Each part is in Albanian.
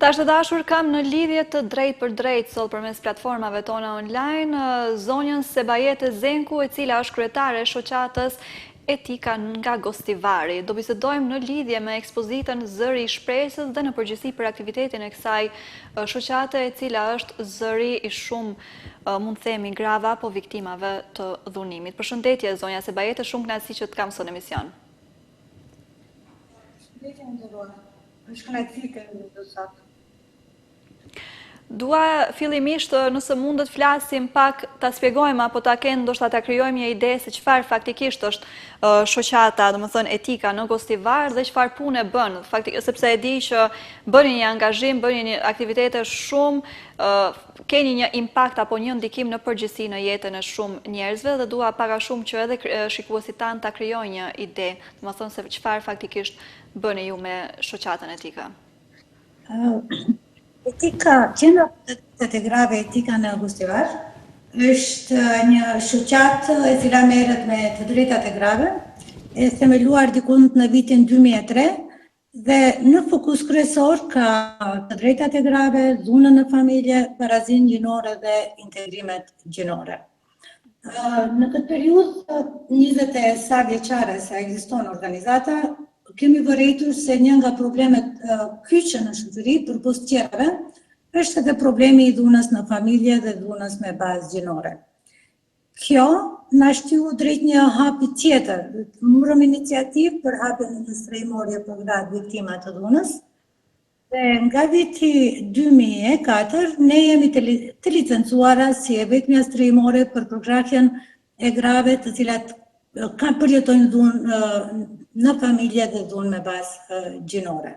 Tash të dashur, kam në lidhje të drejt për drejt sot përmes platformave tona online zonjën Sebajete Zenku, e cila është kryetare e shoqatës Etika nga Gostivari. Do bisedojmë në lidhje me ekspozitën Zëri i Shpresës dhe në përgjithësi për aktivitetin e kësaj shoqate, e cila është zëri i shumë, mund të themi, grave apo viktimave të dhunimit. Përshëndetje zonja Sebajete, shumë kënaqësi që të kam sot në emision. Përshëndetje nderuar. Është kënaqësi të të sot. Dua fillimisht nëse mund të flasim pak, ta shpjegojmë apo ta kenë ndoshta ta krijojmë një ide se çfarë faktikisht është shoqata, domethënë Etika në Gostivar dhe çfarë pune bën. Sepse e di që bëni një angazhim, bëni një aktivitete shumë, keni një impakt apo një ndikim në përgjithësi në jetën e shumë njerëzve dhe dua pak a shumë që edhe shikuesit tanë ta krijojnë një ide, domethënë se çfarë faktikisht bëni ju me shoqatën Etika. Etika, Qendra e grave Etika në Gostivar, është një shoqatë e cila merret me të drejtat e grave, e themeluar diku në vitin 2003 dhe në fokus kryesor ka të drejtat e grave, dhunën në familje, barazinë gjinore dhe integrimet gjinore. Në këtë periudhë 20 e sa vjeçare sa ekziston organizata, kemi vërejtur se një nga problemet kyçe në shoqëri përpos tjerave është edhe problemi i dhunës në familje dhe dhunës me bazë gjinore. Kjo na shtyu drejt një hapi tjetër. Morëm iniciativë për hapjen e një strehimorje për gratë viktima të dhunës. Dhe nga viti 2004 ne jemi të licencuara si e vetmja strehimore për përkrahjen e grave të cilat kanë përjetojnë dhunë në familje dhe dhunë me bazë gjinore.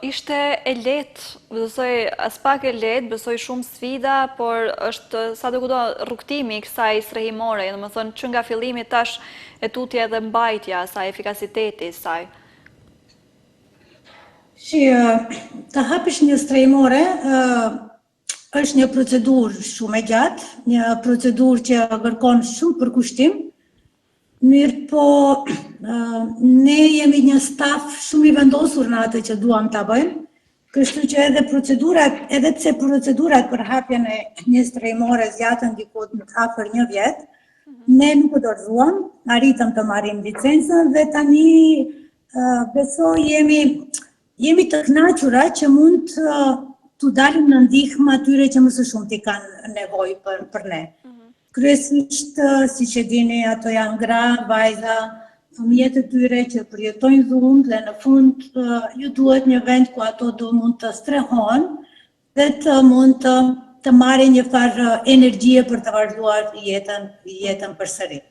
Ishte e lehtë, besoj as pak e lehtë, besoj shumë sfida, por është sa do kudo rrugtimi i kësaj strehimore, domethënë që nga fillimi tash e tutje edhe mbajtja, sa efikasiteti i saj. Të hapësh një strehimore është një procedurë shumë e gjatë, një procedurë që kërkon shumë përkushtim, mirë po ne jemi një staf shumë i vendosur në atë që duam ta bëjmë, kështu që edhe pse procedurat për hapjen e një strehimore zgjatën diku afër një vjet, ne nuk u dorëzuam, arritëm të marrim licencën dhe tani besoj jemi të kënaqura që mund të dalim në ndihmë atyre që më së shumti kanë nevojë për ne. Kryesisht, siç e dini, ato janë gra, vajza, fëmijët e tyre që përjetojnë dhunë dhe në fund ju duhet një vend ku ato do mund të strehohen dhe të mund të marrin një farë energjie për të vazhduar jetën përsëri.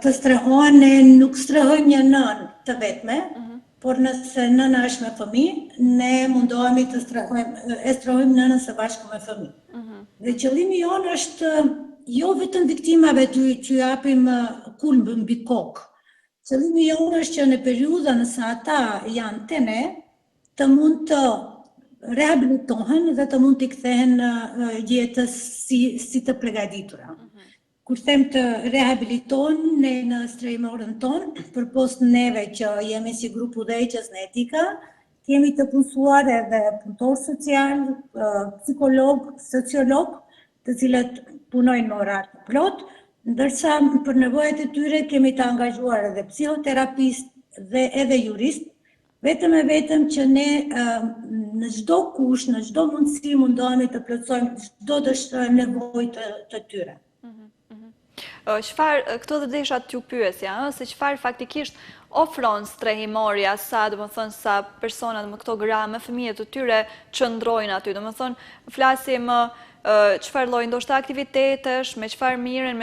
Të strehohen, ne nuk strehojmë një nënë të vetme, por nëse nëna është me fëmijë, ne mundohemi të strehojmë nënën së bashku me fëmijë. Dhe qëllimi jonë është jo vetëm viktimave që japim kulm mbi kokë. Qëllimi jonë është që në periudhën nëse ata janë te ne, të mund të rehabilitohen dhe të mund të kthehen jetës si të përgatitura. Kur them të rehabilitohen ne në strehimorën tonë, përpos neve që jemi si grup udhëheqës në Etika, kemi të punësuar edhe punëtor social, psikolog, sociolog, të cilët punojnë në orar të plot, ndërsa për nevojat e tyre kemi të angazhuar edhe psihoterapist dhe edhe jurist, vetëm që ne në çdo kush, në çdo mundësi mundohemi të plotësojmë çdo nevojë të tyre. Këto dhe desha t'ju pyesja, se çfarë faktikisht ofron strehimorja, sa personat me këto gra, me fëmijët të tyre qëndrojnë aty, domethënë flasim çfarë lloj ndoshta aktivitetesh, me çfarë mirën,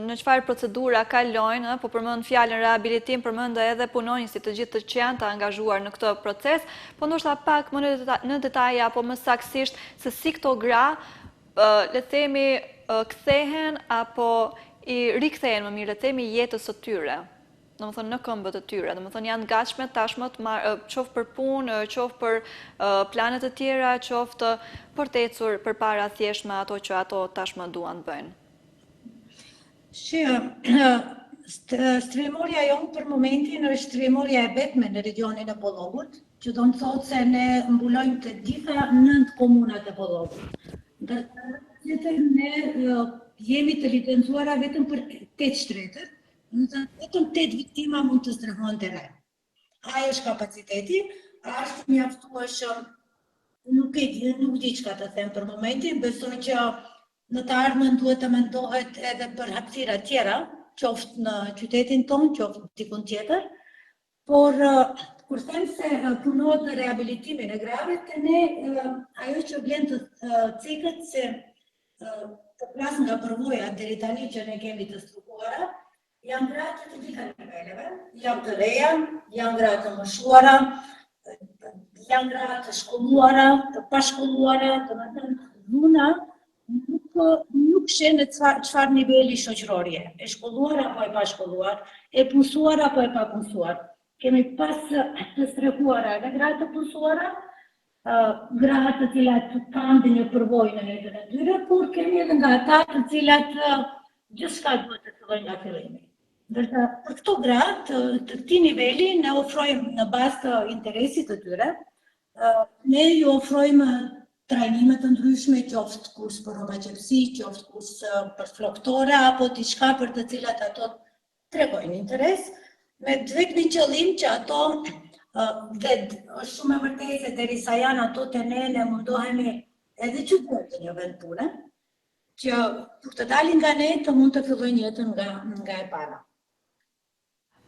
në çfarë procedura kalojnë, po përmend fjalën rehabilitim, përmend edhe punonjësit të gjithë që janë të angazhuar në këtë proces, po ndoshta pak më në detaje apo më saktësisht se si këto gra, le të themi, kthehen apo i rikthehen, më mirë, le të themi, jetës së tyre. Domethënë në këmbët e tyre, domethënë janë gatshme tashmë qoftë për punë, qoftë për plane të tjera, qoftë për të ecur përpara thjesht me ato që ato tashmë duan të bëjnë. Strehimorja jonë për momentin është strehimorja e vetme në regionin e Bollogut, që do në thotë se ne mbulojmë të gjitha 9 komunat e Bollogut. Ndërsa tjetër ne jemi të licencuara vetëm për 8 shtretët, vetëm 8 viktima mund të strehohen të ne. Ai është kapaciteti, është mjaftueshëm, nuk di çka të them për momentin, besoj që në të ardhmen duhet të mendohet edhe për hapësira tjera, qoftë në qytetin tonë, qoftë dikun tjetër, por kur them se punohet në rehabilitimin e grave, të ne ajo që vjen të cekët se të plas nga përvoja deri tani që ne kemi të strukuara, janë gratë të gjitha niveleve, janë të reja, janë gratë të moshuara, janë gratë të shkolluara, të pashkolluara, domethënë dhuna nuk shenë çfarë niveli shoqërorje, e shkolluar apo e pashkolluar, e punësuar apo e papunësuar. Kemi pas të strehuara edhe gratë të punësuara, gratë të cilat kanë një përvojë në jetën e tyre, por kemi edhe nga ata të cilat gjithçka duhet të fillojë nga fillimi. Ndërsa për këto gratë të këtij niveli ne ofrojmë në bazë të interesit të tyre, ne ju ofrojmë trajnime të ndryshme, qoftë kurs për rrobaqepsi, qoftë kurs për floktora, apo diçka për të cilat ato tregojnë interes, me vetëm qëllim që ato dhe është shumë e vërtetë se derisa janë ato te ne mundohemi edhe që të një vend pune, që kur të dalin nga ne të mund të fillojnë jetën nga e para.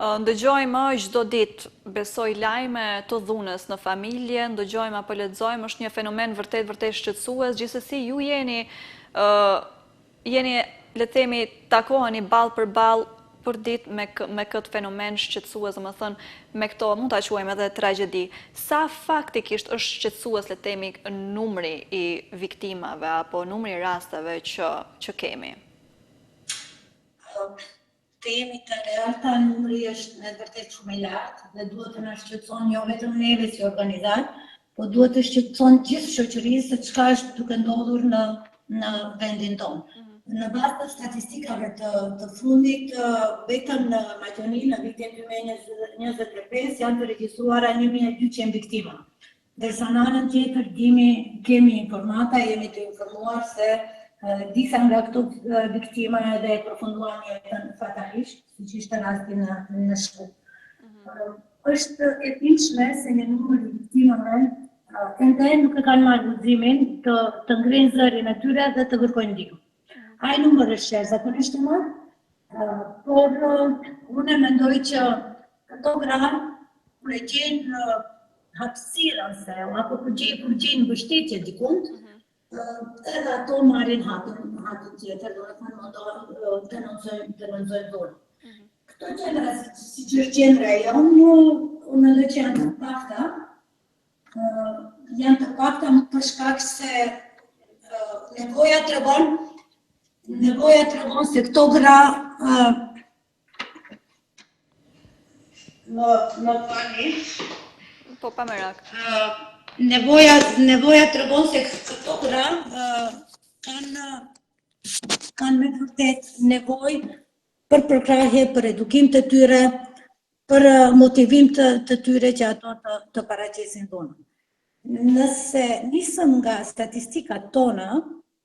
Ndëgjojmë çdo ditë, besoj lajme të dhunës në familje, ndëgjojmë apo lexojmë, është një fenomen vërtet shqetësues, gjithsesi ju jeni le të themi takoheni ballë për ballë për ditë me këtë fenomen shqetësues, domethënë me këto mund ta quajmë edhe tragjedi. Sa faktikisht është shqetësues le të themi numri i viktimave apo numri i rasteve që kemi? Temi të realta numri është me vërtet shumë i lartë dhe duhet të na shqetëson jo vetëm neve si organizat, po duhet të shqetëson gjithë shoqërisë se çka është duke ndodhur në vendin tonë. Në bazë të statistikave të fundit, vetëm në Maqedoni në vitin 2025 janë të regjistruara 1200 viktima. Ndërsa në anën tjetër kemi informata, jemi të informuar se disa nga këto viktima edhe e përfunduan jetën fatalisht, siç ishte rasti në Shkup. Është e thjeshtë se një numër i viktimave ende nuk e kanë marrë guximin të ngrinë zërin e tyre dhe të kërkojnë ndihmë. Ai numër është jashtëzakonisht i madh, por unë mendoj që këto gra kur e gjejnë hapësirën se apo kur gjejnë mbështetje dikund, edhe ato marrin hatën tjetër, domethënë mundohen të denonzojnë dhunën. Këto gjëra, siç është gjendra jonë, unë mendoj që janë të pakta për shkak se nevoja tregon se këto gra më falni. Po pa merak. Nevoja tregon se këto gra kanë me vërtet nevojë për përkrahje, për edukim të tyre, për motivim të tyre që ato të paraqesin dhunën. Nëse nisëm nga statistikat tona,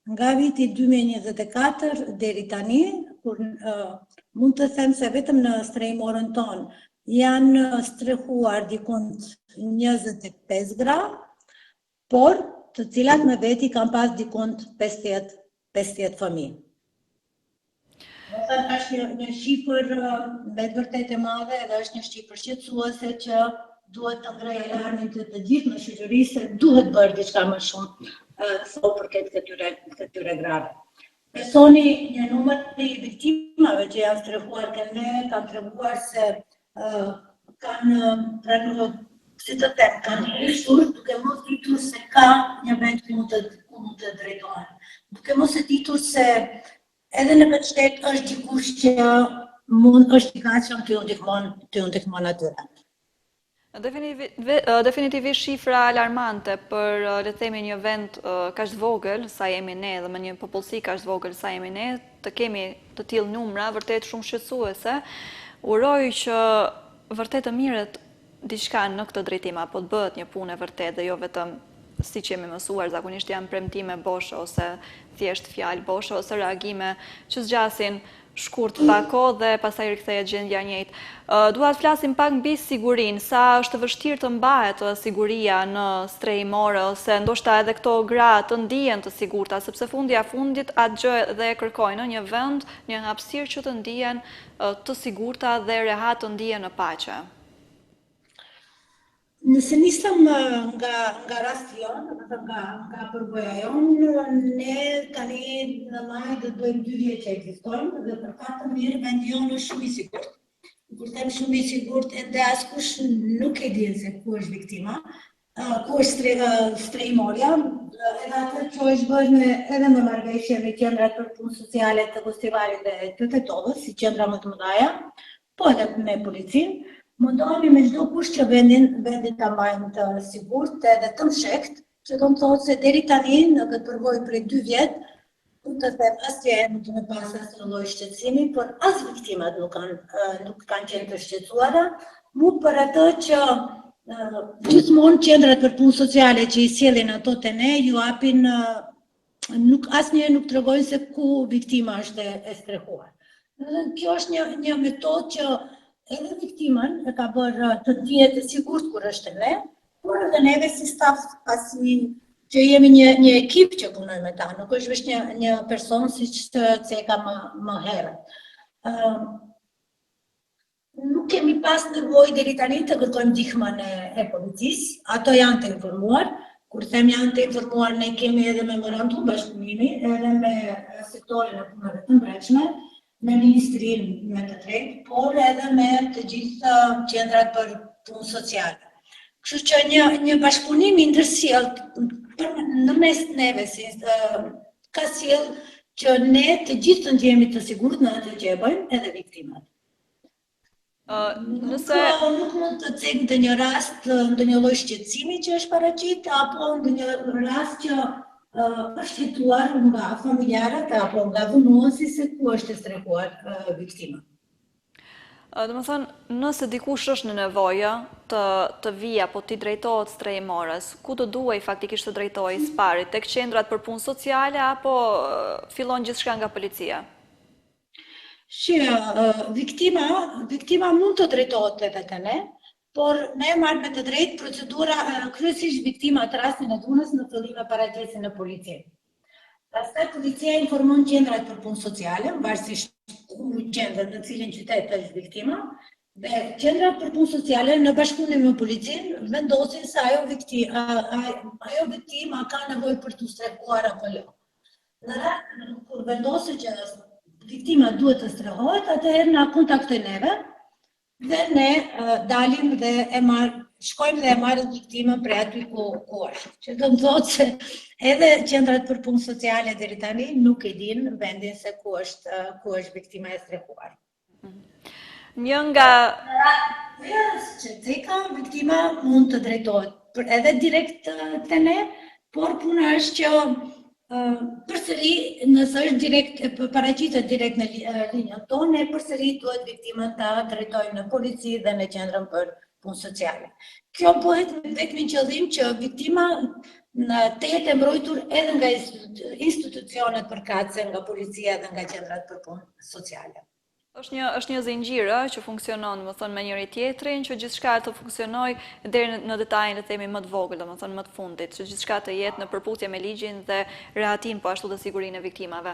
nga viti 2024 deri tani, kur mund të them se vetëm në strehimorën tonë janë strehuar dikund 25 gra, por të cilat me veti kanë pas dikund 50 fëmijë. Është një shifër me vërtet e madhe dhe është një shifër shqetësuese që duhet të ngrejë alarmin të gjithë në shoqëri se duhet bërë diçka më shumë sa përket këtyre grave. Besoni një numër i viktimave që janë strehuar kanë treguar se kanë heshtur duke mos ditur se ka një vend ku mund të drejtohen. Duke mos e ditur se edhe në këtë shtet është dikush që është i gatshëm të ju ndihmon atyre. Definitivisht shifra alarmante për, le të themi, një vend kaq të vogël sa jemi ne dhe me një popullsi kaq të vogël sa jemi ne, të kemi të tillë numra vërtet shumë shqetësuese. Uroj që vërtet të mirët diçka në këtë drejtim apo të bëhet një punë e vërtet dhe jo vetëm siç jemi mësuar zakonisht janë premtime boshe ose thjesht fjalë boshe ose reagime që zgjasin shkurt pa kohë dhe pastaj rikthehet gjendja e njëjtë. Dua të flasim pak mbi sigurinë, sa është vështirë të mbahet siguria në strehimore ose ndoshta edhe këto gra të ndihen të sigurta, sepse fundja fundit atë gjë dhe e kërkojnë në një vend, një hapësirë që të ndihen të sigurta dhe rehat të ndihen në paqe. Nëse nisëm nga rasti jonë, nga përvoja jonë, ne tani në maj do të bëjmë 2 vjet që ekzistojmë dhe për fat të mirë vendi jonë është shumë i sigurt. Kur them shumë i sigurt, ende askush nuk e di se ku është viktima, ku është strehimorja, edhe atë që është bërë edhe me marrëveshje me qendrat për punë sociale të Kostivarit dhe të Tetovës, si qendra më të mëdha, po edhe me policinë. Mundohemi me çdo kush që vendin ta mbajmë të sigurt edhe të mshekt, që do të thotë se deri tani në këtë përvojë prej 2 vjet, nuk të them asnjë nuk të më pas asnjë lloj shqetësimi, por as viktimat nuk kanë qenë të shqetësuara, mu për atë që gjithmonë qendrat për punë sociale që i sjellin ato te ne ju japin asnjëherë nuk tregojnë se ku viktima është e strehuar. Dhe kjo është një metodë që edhe viktimën e ka bërë të ndihet e sigurt kur është ne, por edhe neve si staf pasin që jemi një ekip që punojmë me ta, nuk është vetëm një person siç të ceka më herët. Nuk kemi pas nevojë deri tani të kërkojmë ndihmën e policisë, ato janë të informuar. Kur them janë të informuar, ne kemi edhe memorandum bashkëpunimi, edhe me sektorin e punëve të mbrojtshme, me Ministrinë me të drejtë, por edhe me të gjitha qendrat për punë sociale. Kështu që një bashkëpunim i ndërsjellë në mes neve ka sjell që ne të gjithë të ndjehemi të sigurt në atë që e bëjmë, edhe viktimat. Nuk mund të cek ndonjë rast, ndonjë lloj shqetësimi që është paraqit, apo ndonjë rast që është jetuar nga familjarët apo nga dhunuesi se ku është strehuar viktima. Domethënë, nëse dikush është në nevojë të vijë apo t'i drejtohet strehimores, ku të duhej faktikisht të drejtohej së pari, tek qendrat për punë sociale apo fillon gjithçka nga policia? Viktima mund të drejtohet edhe te ne, por ne marrë me të drejtë procedura kryesisht viktima të rastin e dhunës në fillim e paraqesin në polici. Pastaj policia informon qendrat për punë sociale, varësisht ku qendrën në cilin qytet është viktima, dhe qendrat për punë sociale në bashkëpunim me policinë vendosin se ajo viktima ka nevojë për të strehuar apo jo. Në rast kur vendoset që viktima duhet të strehohet, atëherë na kontaktojnë neve dhe ne dalim dhe shkojmë dhe e marrim viktimën prej aty ku është. Që do të thotë se edhe qendrat për punë sociale deri tani nuk e dinë vendin se ku është viktima e strehuar. Një nga që ceka viktima mund të drejtohet edhe direkt te ne, por puna është që përsëri nëse është direkt paraqitet direkt në linjën tonë, përsëri duhet viktimën ta drejtojmë në polici dhe në qendrën për punë sociale. Kjo bëhet me vetmin qëllim që viktima të jetë e mbrojtur edhe nga institucionet përkatëse, nga policia dhe nga qendrat për punë sociale. Është një zinxhir që funksionon, domethënë me njëri tjetrin, që gjithçka të funksionojë deri në detajin, le të themi, më të vogël, domethënë më të fundit, që gjithçka të jetë në përputhje me ligjin dhe rehatin, po ashtu dhe sigurinë e viktimave.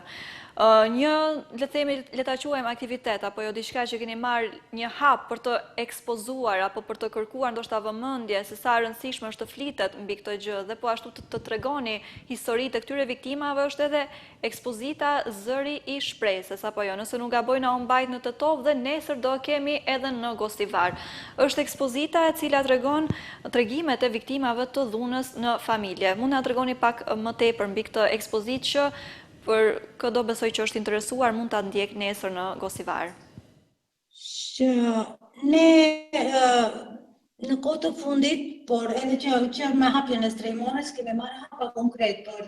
Një, le të themi, le ta quajmë aktivitet apo jo diçka që keni marrë një hap për të ekspozuar apo për të kërkuar ndoshta vëmendje se sa rëndësishme është të flitet mbi këtë gjë dhe po ashtu të tregoni historitë të këtyre viktimave, është edhe ekspozita Zëri i Shpresës apo jo, nëse nuk gaboj na mbajt në Tetovë dhe nesër do kemi edhe në Gostivar. Është ekspozita e cila tregon tregimet e viktimave të dhunës në familje. Mund na tregoni pak më tepër mbi këtë ekspozitë që për këdo besoj që është interesuar mund ta ndjek nesër në Gostivar. Ne Në kohë të fundit, por edhe që me hapjen e strehimores kemi marrë hapa konkret për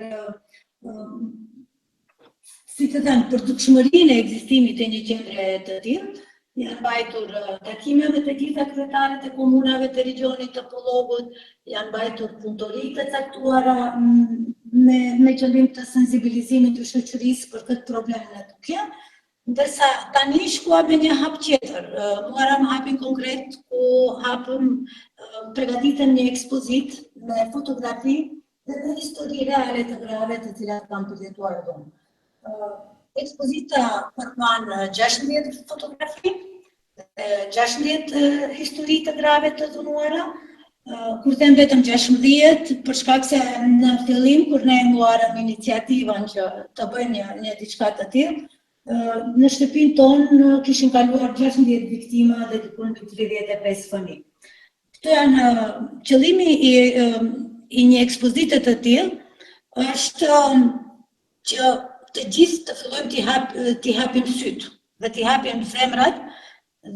si të thënë, për dukshmërinë e ekzistimit të një qendre të tillë, janë mbajtur takime me të gjitha kryetarët e komunave të regionit të Pollogut, janë mbajtur punëtori të caktuara me qëllim të sensibilizimit të shoqërisë për këtë problem në tukje. Ndërsa tani shkua me një hap tjetër, marrëm hapin konkret ku përgatitëm një ekspozit me fotografi dhe të histori reale të grave të cilat kam përjetuar donë. Ekspozita përmban 16 fotografi, 16 histori të grave të dhunuara, kur them vetëm 16, për shkak se në fillim, kur ne marrëm iniciativën që të bëjmë një diçka të tillë, në shtëpinë tonë kishin kaluar 16 viktima dhe diku mbi 35 fëmijë. Këto janë qëllimi i një ekspozite të tillë është që të gjithë të fillojmë t'i hapim syt dhe t'i hapim zemrat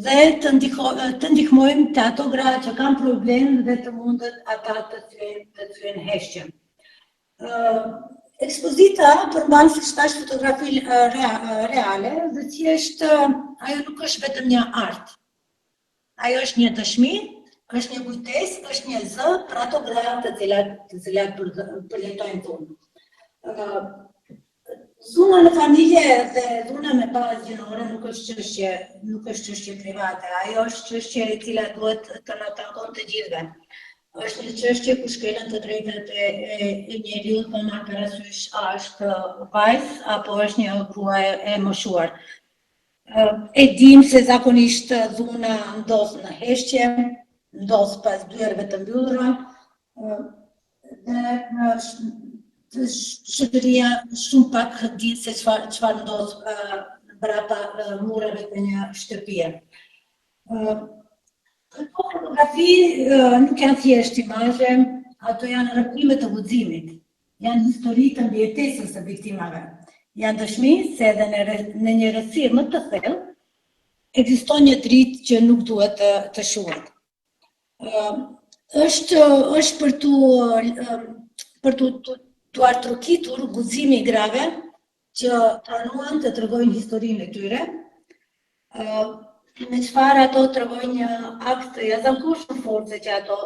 dhe të ndihmojmë të ato gra që kanë problem dhe të mundet ata të thyen heshtjen. Ekspozita përmban si shtash fotografi reale dhe thjesht ajo nuk është vetëm një art. Ajo është një dëshmi, është një kujtesë, është një zë për ato gra të cilat përjetojnë dhunë. Dhuna në familje dhe dhuna me bazë gjinore nuk është çështje private, ajo është çështje e cila duhet të na takon të gjithëve. Është një çështje ku shkelën të drejtat e njeriut pa marrë parasysh a është vajzë apo është një grua e moshuar. E dim se zakonisht dhuna ndodh në heshtje, ndodh pas dyerve të mbyllura, dhe shoqëria shumë pak di se çfarë ndodh brapa mureve të një shtëpie. Këto fotografi nuk janë thjesht imazhe, ato janë rrëfime të guximit, janë histori të mbijetesës së viktimave, janë dëshmi se edhe në një rrethirë më të thellë ekziston një dritë që nuk duhet të shuhet. Është për tu artrokitur guximi i grave që pranuan të tregojnë historinë e tyre, me çfarë ato tregojnë një akt të jashtëzakonshëm force që ato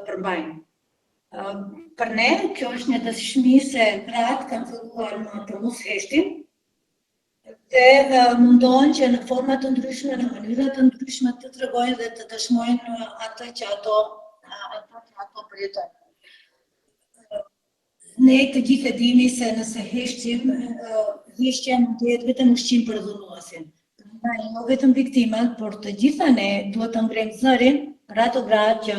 përmbajnë. Për ne, kjo është një dëshmi se gratë kanë filluar të mos heshtin dhe mundohen që në forma të ndryshme, në mënyra të ndryshme të tregojnë dhe të dëshmojnë atë që ato përjetojnë. Ne të gjithë e dini se nëse heshtim, heshtja mund të jetë vetëm ushqim për dhunuesin. Jo vetëm viktimat, por të gjitha ne duhet të ngremë zërin për ato gra që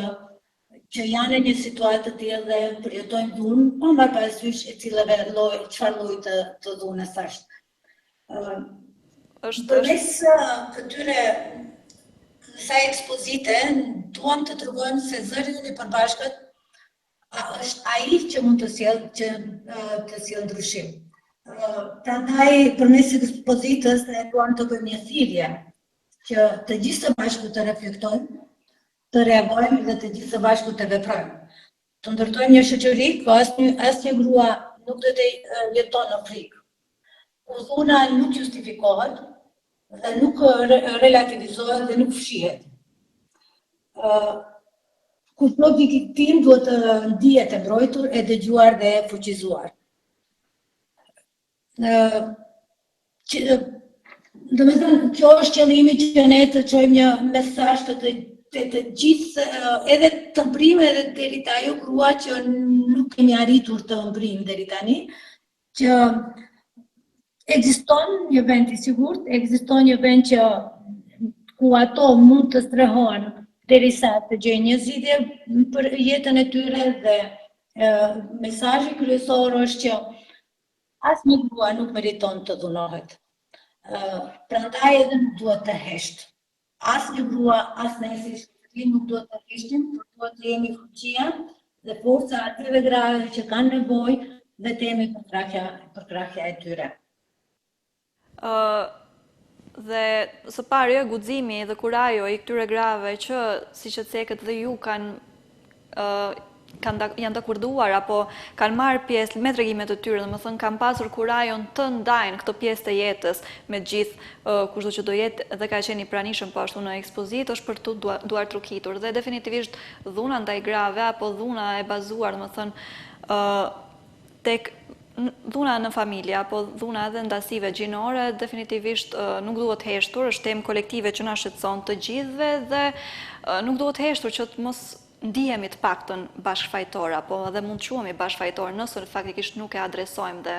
janë në një situatë të tillë dhe përjetojnë dhunë, pa marrë parasysh çfarë lloji të dhunës është. Përmes kësaj ekspozite, duam të tregojmë se zëri i përbashkët është ai që mund të sjellë ndryshim. Prandaj, përmes ekspozitës ne duam të bëjmë një thirrje që të gjithë së bashku të reflektojmë, të reagojmë dhe të gjithë së bashku të veprojmë. Të ndërtojmë një shoqëri ku asnjë grua nuk do të jeton në frikë, ku dhuna nuk justifikohet dhe nuk relativizohet dhe nuk fshihet. Ku çdo viktim duhet të ndihet e mbrojtur, e dëgjuar dhe e fuqizuar. Domethënë, kjo është qëllimi që ne të çojmë një mesazh të gjithë, edhe të mbrimë edhe deri te ajo grua që nuk kemi arritur të mbrimë deri tani, që ekziston një vend i sigurt, ekziston një vend ku ato mund të strehohen derisa të gjejnë një zgjidhje për jetën e tyre dhe mesazhi kryesor është që asnjë grua nuk meriton të dhunohet. Prandaj edhe nuk duhet të hesht. Asnjë grua, as ne si shoqëri nuk duhet të heshtim, por duhet të jemi fuqia dhe forca atyre grave që kanë nevojë dhe temi për krahja e tyre. Dhe së pari guximi dhe kurajo i këtyre grave që, siç e cekët dhe ju janë dakorduar apo kanë marrë pjesë me tregimet të tyre, domethënë kanë pasur kurajon të ndajnë këtë pjesë të jetës me gjithë kushdo që do jetë dhe ka qenë i pranishëm po ashtu në ekspozitë, është për tu duar trukitur. Dhe definitivisht dhuna ndaj grave apo dhuna e bazuar, domethënë tek dhuna në familje apo dhuna edhe ndasive gjinore definitivisht nuk duhet heshtur, është temë kolektive që na shqetëson të gjithëve dhe nuk duhet heshtur që të mos ndihemi të paktën bashkëfajtor apo edhe mund të quhemi bashkëfajtor nëse faktikisht nuk e adresojmë dhe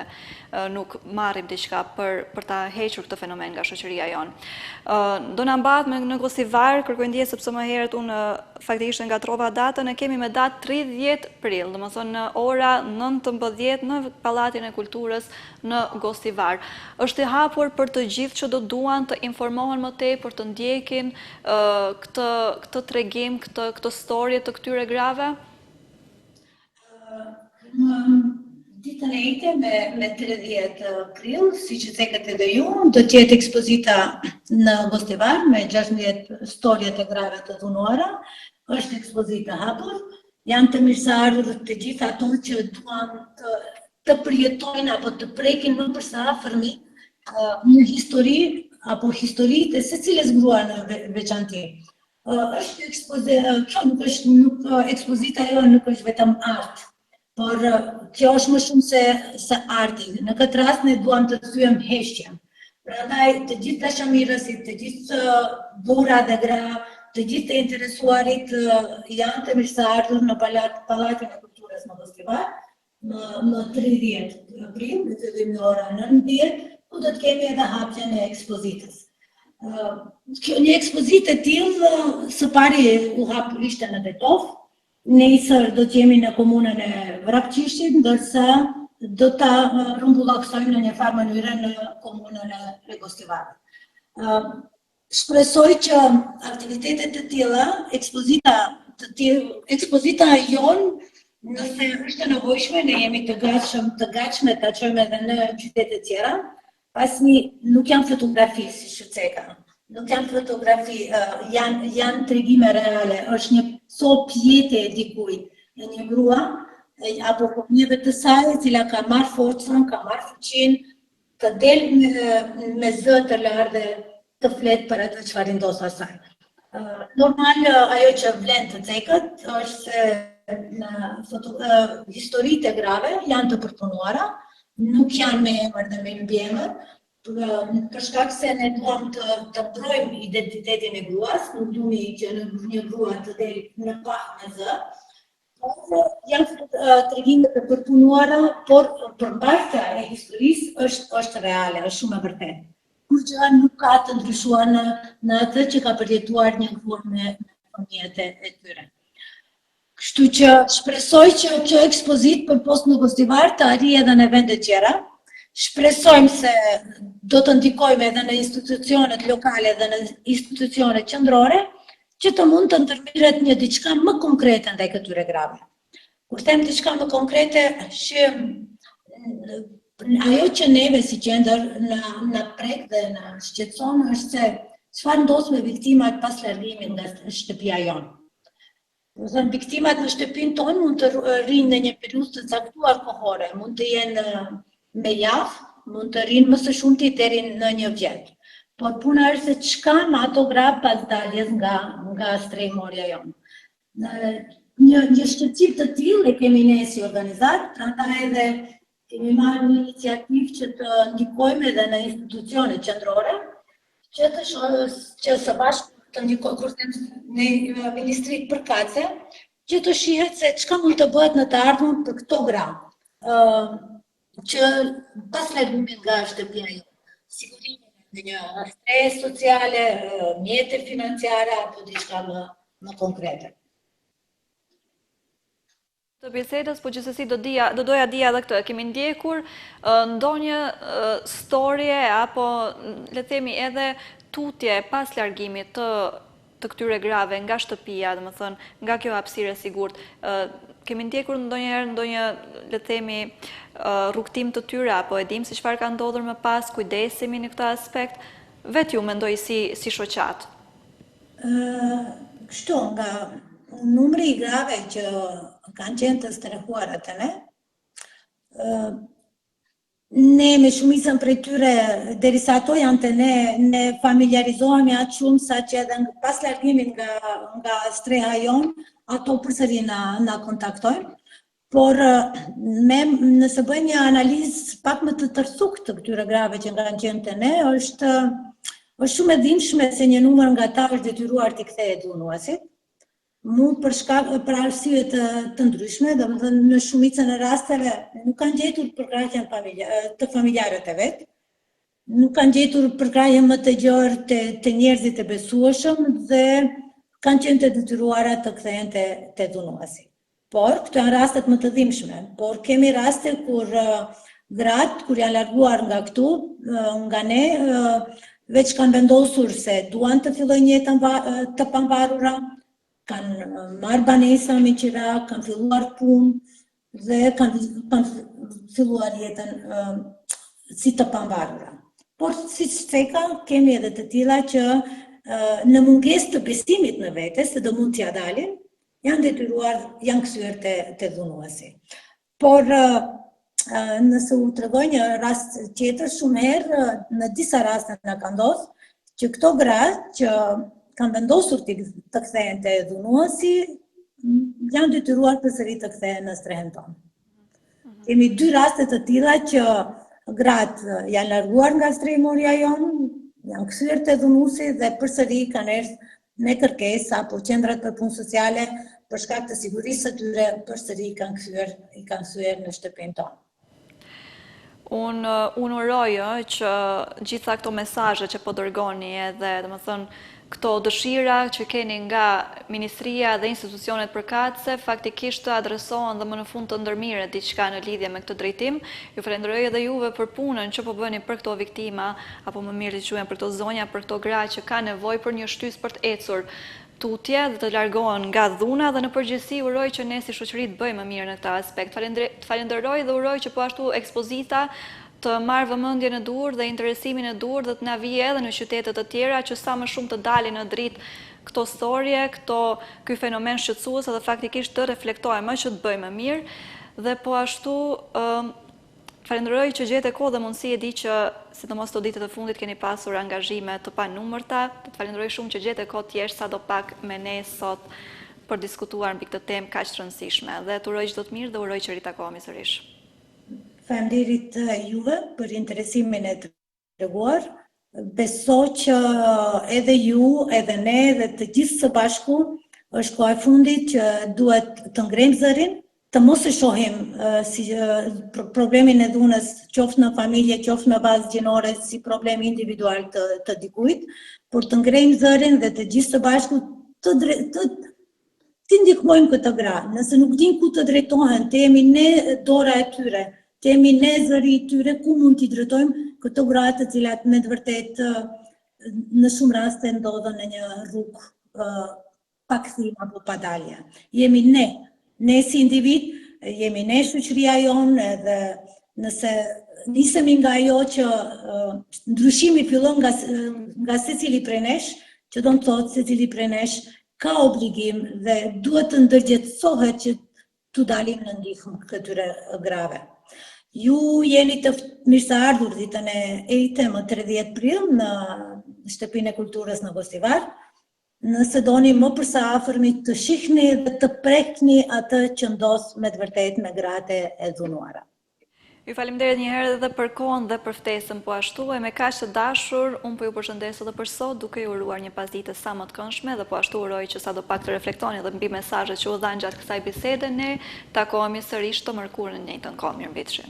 nuk marrim diçka për ta hequr këtë fenomen nga shoqëria jonë. Do na mbahet në Gosivar, kërkoj ndjesë sepse më herët unë faktikisht ngatrova datën, e kemi me datë 30 prill, domethënë në ora 19 në Pallatin e Kulturës në Gosivar. Është i hapur për të gjithë që do duan të informohen më tepër, të ndjekin këtë tregim, këtë storje të këtyre grave? Ditën e ite me 30 prill, si që cekët edhe ju, do tjetë ekspozita në Gosivar me 16 storjet e grave të dhunuara, është ekspozita hapur, janë të mirëseardhur të gjithë ato që duan të përjetojnë apo të prekin më përsa afërmi një histori apo historitë e secilës grua në veçanti. Është ekspozita jo nuk është vetëm art, por kjo është më shumë se arti. Në këtë rast ne duam të thyem heshtjen. Prandaj të gjithë dashamirësit, të gjithë burra dhe gra, të gjithë të interesuarit janë të mirëseardhur në Pallatin e Kulturës në Gosivar në 30 prill, do të vim në orën 19, ku do të kemi edhe hapjen e ekspozitës. Një ekspozitë e tillë së pari u hap ishte në Tetov. Nesër do të jemi në komunën e Vrapçishit, ndërsa do ta rrumbullakësojmë në një farë mënyrë në komunën e Gosivarit. Shpresoj që aktivitetet të tilla, ekspozita jon, nëse është e nevojshme, ne jemi të gatshme ta çojmë edhe në qytete tjera, pasi nuk janë fotografi si shqeceka. Nuk janë fotografi, janë tregime reale, është një copë jete e dikujt, e një grua, apo fëmijëve të saj, e cila ka marrë forcën, ka marrë fuqinë, të del me zë të lartë dhe të flet për atë çfarë ndos asaj. Normal, ajo që vlen të cekët është se historitë e grave janë të përpunuara, nuk janë me emër dhe me mbiemër, për shkak se ne duam të mbrojmë identitetin e gruas, nuk duam që një grua të del në pah me zë, por janë tregime të përpunuara, por përmbajtja e historisë është reale, është shumë e vërtetë. Kur gjë nuk ka të ndryshuar në atë që ka përjetuar një grua me fëmijët e tyre. Kështu që shpresoj që kjo ekspozitë përposhtë në Gosivar të arrijë edhe në vende tjera. Shpresojmë se do të ndikojmë edhe në institucionet lokale dhe në institucionet qendrore që të mund të ndërmirret një diçka më konkrete ndaj këtyre grave. Kur them diçka më konkrete, ajo që neve si qendër na prek dhe na shqetëson është se çfarë ndos me viktimat pas largimit nga shtëpia jonë. Do të thënë, viktimat në shtëpinë tonë mund të rrinë në një periudhë të caktuar kohore, mund të jenë me javë, mund të rrinë më së shumti deri në 1 vjet. Por puna është se çka me ato grave pas daljes nga strehimorja jonë. Një shqetësim të tillë e kemi ne si organizat, prandaj edhe kemi marrë një iniciativë që të ndikojmë edhe në institucionet qendrore, që së bashku të ndikojmë kurse në Ministrinë përkatëse, që të shihet se çka mund të bëhet në të ardhmen për këto gra. Që pas largimit nga shtëpia jonë, sigurimin në një stres sociale, mjete financiare apo diçka më konkrete. Të bisedës, po gjithsesi do doja dija edhe këtë, kemi ndjekur ndonjë storje apo le të themi edhe tutje pas largimit të këtyre grave nga shtëpia, domethënë nga kjo hapësirë e sigurt. Kemi ndjekur ndonjë le të themi rrugtim të tyre apo e dim se çfarë ka ndodhur më pas, kujdesemi në këtë aspekt? vetë ju mendoj si shoqat? Kështu, nga numri i grave që kanë qenë të strehuara të ne me shumicën prej tyre, derisa ato janë të ne familiarizohemi atë shumë sa që edhe pas largimit nga streha jonë, ato përsëri na kontaktojnë. Por nëse bëjmë një analizë pak më të tërthukë të këtyre grave që kanë qenë të ne, është shumë e dhimbshme se një numër nga ta është detyruar t'i kthehet dhunuesit. Mu për arsye të ndryshme, domethënë në shumicën e rasteve nuk kanë gjetur përkrahjen të familjarët e vet, nuk kanë gjetur përkrahje më të gjerë të njerëzit e besueshëm dhe kanë qenë të detyruara të kthehen te dhunuesi. Por këto janë rastet më të dhimbshme, por kemi raste kur gratë kur janë larguar nga këtu, nga ne, veç kanë vendosur se duan të fillojnë jetën të pambarura, kanë marrë banesa me qira, kanë filluar punë dhe kanë filluar jetën si të pambarura. Por si theka, kemi edhe të tilla që në mungesë të besimit në vete, se do mund t'ia dalin, janë detyruar, janë kthyer te dhunuesi. Por nëse u tregoj një rast tjetër, shumë herë në disa raste na ka ndodhur që këto gra që kanë vendosur të kthehen te dhunuesi, janë detyruar përsëri të kthehen në strehen tonë. Kemi 2 raste të tilla që gratë janë larguar nga strehmoria jonë, janë kthyer te dhunuesi dhe përsëri kanë erdhur me kërkesë apo qendrat për punë sociale për shkak të sigurisë së tyre, përsëri i kanë kthyer në shtëpinë tonë. Unë uroj që gjitha këto mesazhe që po dërgoni edhe domethënë këto dëshira që keni nga Ministria dhe institucionet përkatëse faktikisht të adresohen dhe më në fund të ndërmiret diçka në lidhje me këtë drejtim. Ju falenderoj edhe juve për punën që po bëni për këto viktima, apo më mirë të quajmë për këto zonja, për këto gra që kanë nevojë për një shtysë për të ecur tutje dhe të largohen nga dhuna, dhe në përgjithësi uroj që ne si shoqëri të bëjmë më mirë në këtë aspekt. Falenderoj dhe uroj që po ashtu ekspozita të marrë vëmendje në Durrës dhe interesimin e Durrës dhe të na vijë edhe në qytete të tjera që sa më shumë të dalin në dritë këto storje, ky fenomen shqetësues dhe faktikisht të reflektojmë që të bëjmë më mirë dhe po ashtu falenderoj që gjete kohë dhe mundësi, e di që sidomos këto ditë të fundit keni pasur angazhime të panumërta, të falenderoj shumë që gjete kohë të jesh sadopak me ne sot për diskutuar mbi këtë temë kaq të rëndësishme dhe të uroj çdo të mirë dhe uroj që ritakohemi sërish. Faleminderit juve për interesimin e treguar. Besoj që edhe ju, edhe ne, edhe të gjithë së bashku, është koha e fundit që duhet të ngrejmë zërin, të mos e shohim si problemin e dhunës, qoftë në familje, qoftë në bazë gjinore, si problem individual të dikujt, por të ngrejmë zërin dhe të gjithë së bashku të ndihmojmë këtë gra. Nëse nuk din ku të drejtohen, të jemi ne dora e tyre, të jemi ne zëri i tyre, ku mund t'i drejtojmë këto gra të cilat me të vërtet në shumë raste ndodhen në një rrugë pa kthim apo pa dalje. Jemi ne si individ, jemi ne shoqëria jonë, edhe nëse nisemi nga ajo që ndryshimi fillon nga secili prej nesh, që do të thotë secili prej nesh ka obligim dhe duhet të ndërgjegjësohet që t'u dalim në ndihmë këtyre grave. Ju jeni të mirëseardhur ditën e ejte më 30 prill në Shtëpinë e Kulturës në Gosivar. Nëse doni më përsa afërmi të shihni dhe të prekni atë që ndodh me të vërtetë me gratë e dhunuara. Ju faleminderit një herë edhe për kohën dhe për ftesën po ashtu, e me kaq të dashur, unë po ju përshëndes edhe për sot, duke ju uruar një pasdite sa më të këndshme dhe po ashtu uroj që sadopak të reflektoni edhe mbi mesazhet që u dhanë gjatë kësaj bisede, ne takohemi sërish të mërkurën në njëjtën kohë. Mirëmbëjtje.